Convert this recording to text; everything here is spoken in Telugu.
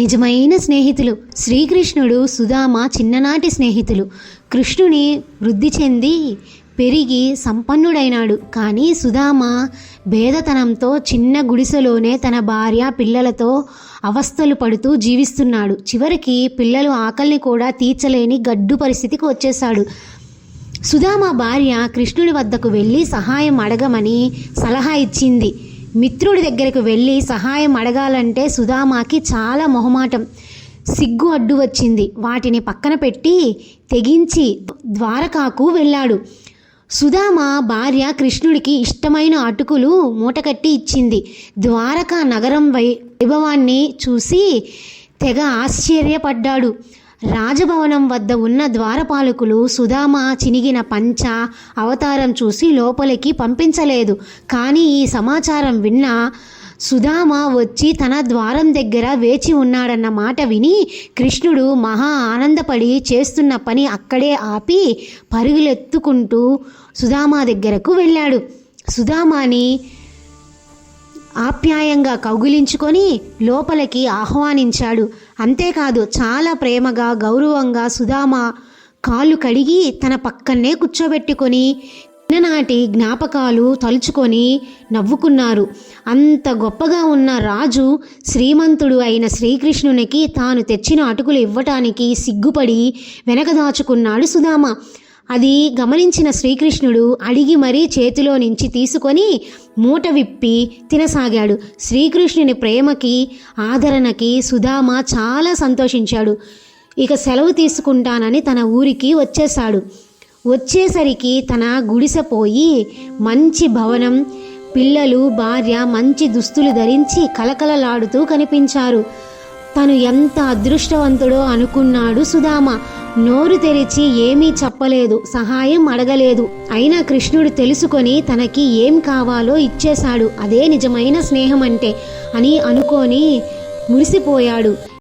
నిజమైన స్నేహితులు. శ్రీకృష్ణుడు సుధామ చిన్ననాటి స్నేహితులు. కృష్ణుని వృద్ధి చెంది పెరిగి సంపన్నుడైనాడు. కానీ సుధామ భేదతనంతో చిన్న గుడిసెలోనే తన భార్య పిల్లలతో అవస్థలు పడుతూ జీవిస్తున్నాడు. చివరికి పిల్లలు ఆకలిని కూడా తీర్చలేని గడ్డు పరిస్థితికి వచ్చేశాడు. సుధామ భార్య కృష్ణుడి వద్దకు వెళ్ళి సహాయం అడగమని సలహా ఇచ్చింది. మిత్రుడి దగ్గరకు వెళ్ళి సహాయం అడగాలంటే సుధామాకి చాలా మొహమాటం, సిగ్గు అడ్డు వచ్చింది. వాటిని పక్కన పెట్టి తెగించి ద్వారకాకు వెళ్ళాడు. సుధామ భార్య కృష్ణుడికి ఇష్టమైన అటుకులు మూటకట్టి ఇచ్చింది. ద్వారకా నగరం వైభవాన్ని చూసి తెగ ఆశ్చర్యపడ్డాడు. రాజభవనం వద్ద ఉన్న ద్వారపాలకులు సుధామ చినిగిన పంచ అవతారం చూసి లోపలికి పంపించలేదు. కానీ ఈ సమాచారం విన్న సుధామ వచ్చి తన ద్వారం దగ్గర వేచి ఉన్నాడన్న మాట విని కృష్ణుడు మహా ఆనందపడి చేస్తున్న పని అక్కడే ఆపి పరుగులెత్తుకుంటూ సుధామ దగ్గరకు వెళ్ళాడు. సుధామని ఆప్యాయంగా కౌగిలించుకొని లోపలికి ఆహ్వానించాడు. అంతేకాదు చాలా ప్రేమగా గౌరవంగా సుధామ కాళ్ళు కడిగి తన పక్కనే కూర్చోబెట్టుకొని చిన్ననాటి జ్ఞాపకాలు తలుచుకొని నవ్వుకున్నారు. అంత గొప్పగా ఉన్న రాజు శ్రీమంతుడు అయిన శ్రీకృష్ణునికి తాను తెచ్చిన అటుకులు ఇవ్వటానికి సిగ్గుపడి వెనకదాచుకున్నాడు సుధామ. అది గమనించిన శ్రీకృష్ణుడు అడిగి మరీ చేతిలో నుంచి తీసుకొని మూట విప్పి తినసాగాడు. శ్రీకృష్ణుని ప్రేమకి ఆదరణకి సుధామ చాలా సంతోషించాడు. ఇక సెలవు తీసుకుంటానని తన ఊరికి వచ్చేసరికి తన గుడిసె పోయి మంచి భవనం, పిల్లలు భార్య మంచి దుస్తులు ధరించి కలకలలాడుతూ కనిపించారు. తను ఎంత అదృష్టవంతుడో అనుకున్నాడు సుధామ. నోరు తెరిచి ఏమీ చెప్పలేదు, సహాయం అడగలేదు. అయినా కృష్ణుడు తెలుసుకొని తనకి ఏం కావాలో ఇచ్చేశాడు. అదే నిజమైన స్నేహం అంటే అని అనుకొని మురిసిపోయాడు.